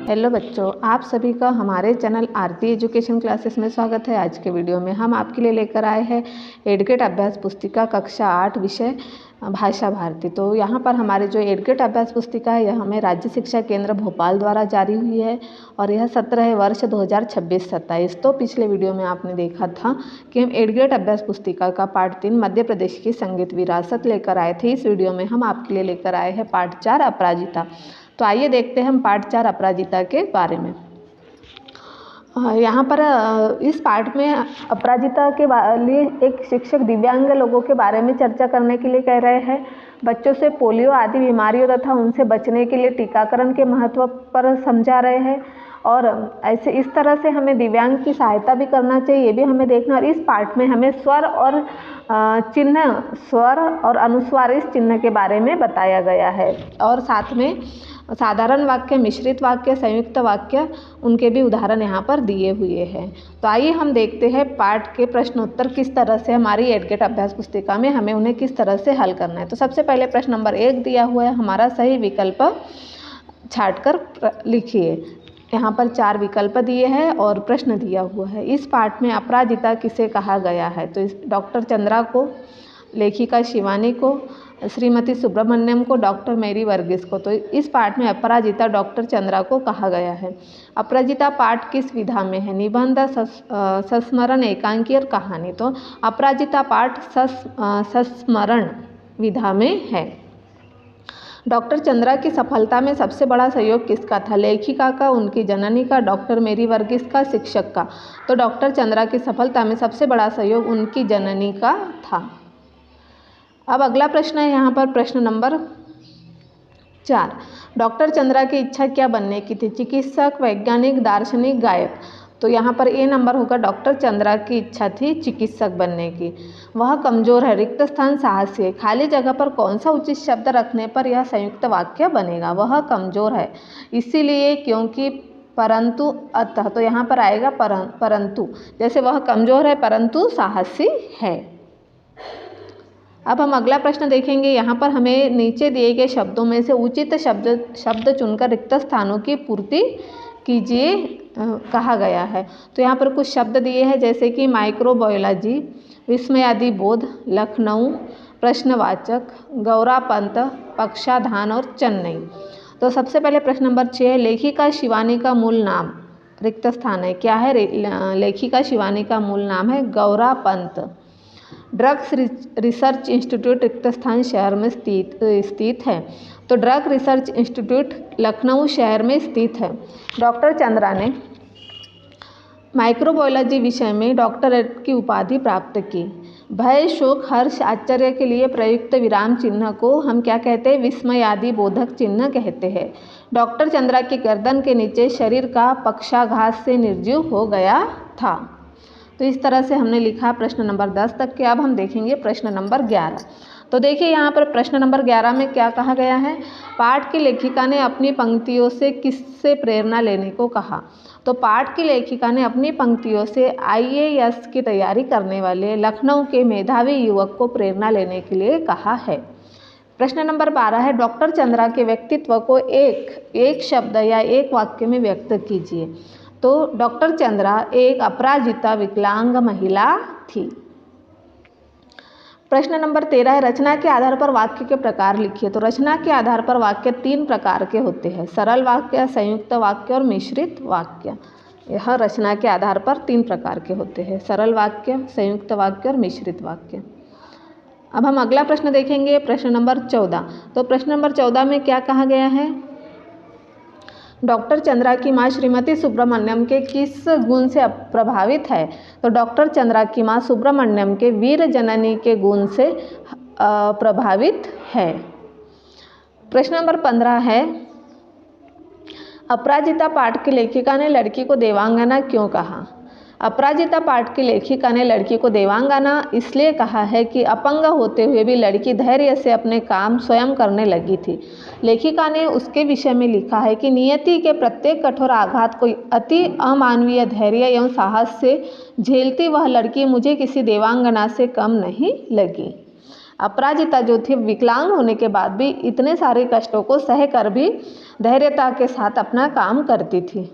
Hello बच्चों, आप सभी का हमारे चैनल आरती एजुकेशन क्लासेस में स्वागत है। आज के वीडियो में हम आपके लिए लेकर आए हैं एडगेट अभ्यास पुस्तिका कक्षा 8 विषय भाषा भारती। तो यहाँ पर हमारे जो एडगेट अभ्यास पुस्तिका है यह हमें राज्य शिक्षा केंद्र भोपाल द्वारा जारी हुई है और यह सत्र है वर्ष 2026-27। तो पिछले वीडियो में आपने देखा था कि हम एडगेट अभ्यास पुस्तिका का पार्ट 3 मध्य प्रदेश की संगीत विरासत लेकर आए थे। इस वीडियो में हम आपके लिए लेकर आए हैं पार्ट 4 अपराजिता। तो आइए देखते हैं हम पार्ट 4 अपराजिता के बारे में। यहाँ पर इस पार्ट में अपराजिता के लिए एक शिक्षक दिव्यांग लोगों के बारे में चर्चा करने के लिए कह रहे हैं। बच्चों से पोलियो आदि बीमारियों तथा उनसे बचने के लिए टीकाकरण के महत्व पर समझा रहे हैं और ऐसे इस तरह से हमें दिव्यांग की सहायता भी करना चाहिए, ये भी हमें देखना। और इस पार्ट में हमें स्वर और चिन्ह, स्वर और अनुस्वार इस चिन्ह के बारे में बताया गया है और साथ में साधारण वाक्य, मिश्रित वाक्य, संयुक्त वाक्य, उनके भी उदाहरण यहाँ पर दिए हुए हैं। तो आइए हम देखते हैं पाठ के प्रश्नोत्तर किस तरह से हमारी एडगेट अभ्यास पुस्तिका में हमें उन्हें किस तरह से हल करना है। तो सबसे पहले प्रश्न नंबर 1 दिया हुआ है, हमारा सही विकल्प छाट कर लिखिए। यहाँ पर 4 विकल्प दिए हैं और प्रश्न दिया हुआ है। इस पाठ में अपराजिता किसे कहा गया है? तो डॉक्टर चंद्रा को, लेखिका शिवानी को, श्रीमती सुब्रमण्यम को, डॉक्टर मेरी वर्गीस को। तो इस पाठ में अपराजिता डॉक्टर चंद्रा को कहा गया है। अपराजिता पाठ किस विधा में है? निबंध, संस्मरण, एकांकी और कहानी। तो अपराजिता पाठ संस्मरण विधा में है। डॉक्टर चंद्रा की सफलता में सबसे बड़ा सहयोग किसका था? लेखिका का, उनकी जननी का, डॉक्टर मेरी वर्गीस का, शिक्षक का। तो डॉक्टर चंद्रा की सफलता में सबसे बड़ा सहयोग उनकी जननी का था। अब अगला प्रश्न है यहाँ पर प्रश्न नंबर 4। डॉक्टर चंद्रा की इच्छा क्या बनने की थी? चिकित्सक, वैज्ञानिक, दार्शनिक, गायक। तो यहाँ पर ए नंबर होगा। डॉक्टर चंद्रा की इच्छा थी चिकित्सक बनने की। वह कमज़ोर है, रिक्त स्थान साहसी है। खाली जगह पर कौन सा उचित शब्द रखने पर यह संयुक्त वाक्य बनेगा? वह कमज़ोर है इसीलिए, क्योंकि, परंतु, अतः। तो यहाँ पर आएगा परंतु। जैसे वह कमज़ोर है परंतु साहसी है। अब हम अगला प्रश्न देखेंगे। यहाँ पर हमें नीचे दिए गए शब्दों में से उचित शब्द चुनकर रिक्त स्थानों की पूर्ति कीजिए कहा गया है। तो यहाँ पर कुछ शब्द दिए हैं जैसे कि माइक्रोबायोलॉजी, विस्मयादि बोध, लखनऊ, प्रश्नवाचक, गौरापंत, पक्षाधान और चेन्नई। तो सबसे पहले प्रश्न नंबर 6 है, लेखिका शिवानी का मूल नाम, रिक्त स्थान है, क्या है? लेखिका शिवानी का मूल नाम है गौरापंत। ड्रग्स रिसर्च इंस्टीट्यूट रिक्त स्थान शहर में स्थित है। तो ड्रग रिसर्च इंस्टीट्यूट लखनऊ शहर में स्थित है। डॉक्टर चंद्रा ने माइक्रोबायोलॉजी विषय में डॉक्टरेट की उपाधि प्राप्त की। भय, शोक, हर्ष, आश्चर्य के लिए प्रयुक्त विराम चिन्ह को हम क्या कहते हैं? विस्मयादि बोधक चिन्ह कहते हैं। डॉक्टर चंद्रा की गर्दन के नीचे शरीर का पक्षाघात से निर्जीव हो गया था। तो इस तरह से हमने लिखा प्रश्न नंबर 10 तक के। अब हम देखेंगे प्रश्न नंबर 11। तो देखिए यहाँ पर प्रश्न नंबर 11 में क्या कहा गया है? पाठ की लेखिका ने अपनी पंक्तियों से किससे प्रेरणा लेने को कहा? तो पाठ की लेखिका ने अपनी पंक्तियों से IAS की तैयारी करने वाले लखनऊ के मेधावी युवक को प्रेरणा लेने के लिए कहा है। प्रश्न नंबर 12 है, डॉक्टर चंद्रा के व्यक्तित्व को एक शब्द या एक वाक्य में व्यक्त कीजिए। तो डॉक्टर चंद्रा एक अपराजिता विकलांग महिला थी। प्रश्न नंबर 13 है, रचना के आधार पर वाक्य के प्रकार लिखिए। तो रचना के आधार पर वाक्य 3 प्रकार के होते हैं, सरल वाक्य, संयुक्त वाक्य और मिश्रित वाक्य। यह रचना के आधार पर 3 प्रकार के होते हैं, सरल वाक्य, संयुक्त वाक्य और मिश्रित वाक्य। अब हम अगला प्रश्न देखेंगे, प्रश्न नंबर 14। तो प्रश्न नंबर 14 में क्या कहा गया है? डॉक्टर चंद्रा की माँ श्रीमती सुब्रमण्यम के किस गुण से प्रभावित है? तो डॉक्टर चंद्रा की माँ सुब्रमण्यम के वीर जननी के गुण से प्रभावित है। प्रश्न नंबर 15 है, अपराजिता पाठ की लेखिका ने लड़की को देवांगना क्यों कहा? अपराजिता पाठ की लेखिका ने लड़की को देवांगना इसलिए कहा है कि अपंग होते हुए भी लड़की धैर्य से अपने काम स्वयं करने लगी थी। लेखिका ने उसके विषय में लिखा है कि नियति के प्रत्येक कठोर आघात को अति अमानवीय धैर्य एवं साहस से झेलती वह लड़की मुझे किसी देवांगना से कम नहीं लगी। अपराजिता जो थी विकलांग होने के बाद भी इतने सारे कष्टों को सह कर भी धैर्यता के साथ अपना काम करती थी।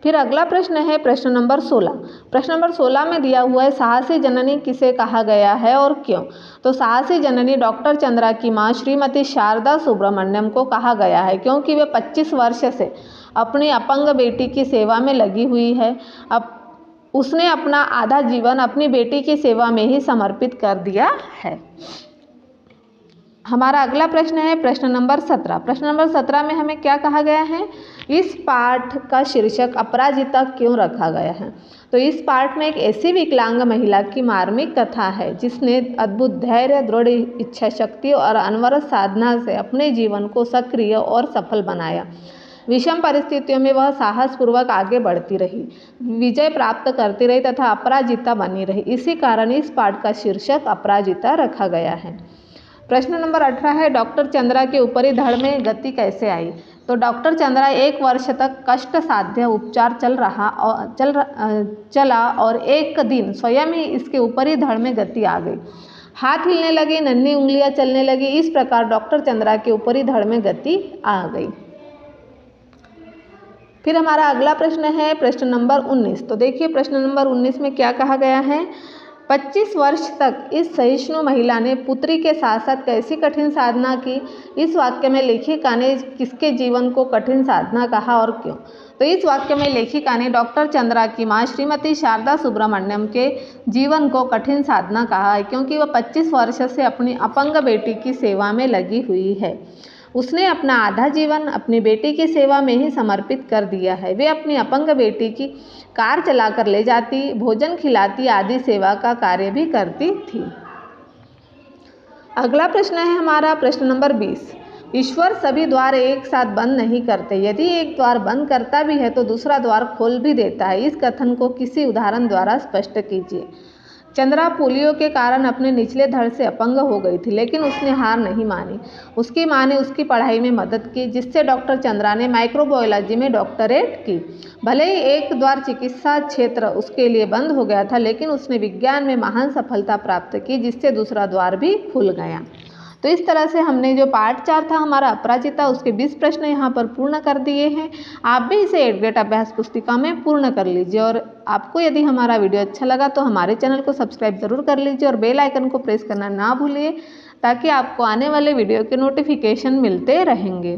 फिर अगला प्रश्न है प्रश्न नंबर 16। प्रश्न नंबर 16 में दिया हुआ है साहसी जननी किसे कहा गया है और क्यों। तो साहसी जननी डॉक्टर चंद्रा की माँ श्रीमती शारदा सुब्रमण्यम को कहा गया है क्योंकि वे 25 वर्ष से अपनी अपंग बेटी की सेवा में लगी हुई है। अब उसने अपना आधा जीवन अपनी बेटी की सेवा में ही समर्पित कर दिया है। हमारा अगला प्रश्न है प्रश्न नंबर 17। प्रश्न नंबर 17 में हमें क्या कहा गया है, इस पाठ का शीर्षक अपराजिता क्यों रखा गया है। तो इस पाठ में एक ऐसी विकलांग महिला की मार्मिक कथा है जिसने अद्भुत धैर्य, दृढ़ इच्छा शक्ति और अनवरत साधना से अपने जीवन को सक्रिय और सफल बनाया। विषम परिस्थितियों में वह साहसपूर्वक आगे बढ़ती रही, विजय प्राप्त करती रही तथा अपराजिता बनी रही। इसी कारण इस पाठ का शीर्षक अपराजिता रखा गया है। प्रश्न नंबर 18 है डॉक्टर चंद्रा के ऊपरी धड़ में गति कैसे आई। तो डॉक्टर चंद्रा 1 वर्ष तक कष्ट साध्य उपचार चला और एक दिन स्वयं ही इसके ऊपरी धड़ में गति आ गई। हाथ हिलने लगे, नन्ही उंगलियां चलने लगी। इस प्रकार डॉक्टर चंद्रा के ऊपरी धड़ में गति आ गई। फिर हमारा अगला प्रश्न है प्रश्न नंबर 19। तो देखिए प्रश्न नंबर 19 में क्या कहा गया है, 25 वर्ष तक इस सहिष्णु महिला ने पुत्री के साथ साथ कैसी कठिन साधना की। इस वाक्य में लेखिका ने किसके जीवन को कठिन साधना कहा और क्यों। तो इस वाक्य में लेखिका ने डॉक्टर चंद्रा की माँ श्रीमती शारदा सुब्रमण्यम के जीवन को कठिन साधना कहा है क्योंकि वह 25 वर्ष से अपनी अपंग बेटी की सेवा में लगी हुई है। उसने अपना आधा जीवन अपनी बेटी की सेवा में ही समर्पित कर दिया है। वे अपनी अपंग बेटी की कार चलाकर ले जाती, भोजन खिलाती आदि सेवा का कार्य भी करती थी। अगला प्रश्न है हमारा प्रश्न नंबर 20। ईश्वर सभी द्वार एक साथ बंद नहीं करते, यदि एक द्वार बंद करता भी है तो दूसरा द्वार खोल भी देता है। इस कथन को किसी उदाहरण द्वारा स्पष्ट कीजिए। चंद्रा पोलियो के कारण अपने निचले धड़ से अपंग हो गई थी, लेकिन उसने हार नहीं मानी। उसकी मां ने उसकी पढ़ाई में मदद की, जिससे डॉक्टर चंद्रा ने माइक्रोबायोलॉजी में डॉक्टरेट की। भले ही एक द्वार चिकित्सा क्षेत्र उसके लिए बंद हो गया था, लेकिन उसने विज्ञान में महान सफलता प्राप्त की, जिससे दूसरा द्वार भी खुल गया। तो इस तरह से हमने जो पार्ट 4 था हमारा अपराजिता, उसके 20 प्रश्न यहाँ पर पूर्ण कर दिए हैं। आप भी इसे एडगेट अभ्यास पुस्तिका में पूर्ण कर लीजिए। और आपको यदि हमारा वीडियो अच्छा लगा तो हमारे चैनल को सब्सक्राइब ज़रूर कर लीजिए और बेल आइकन को प्रेस करना ना भूलिए, ताकि आपको आने वाले वीडियो के नोटिफिकेशन मिलते रहेंगे।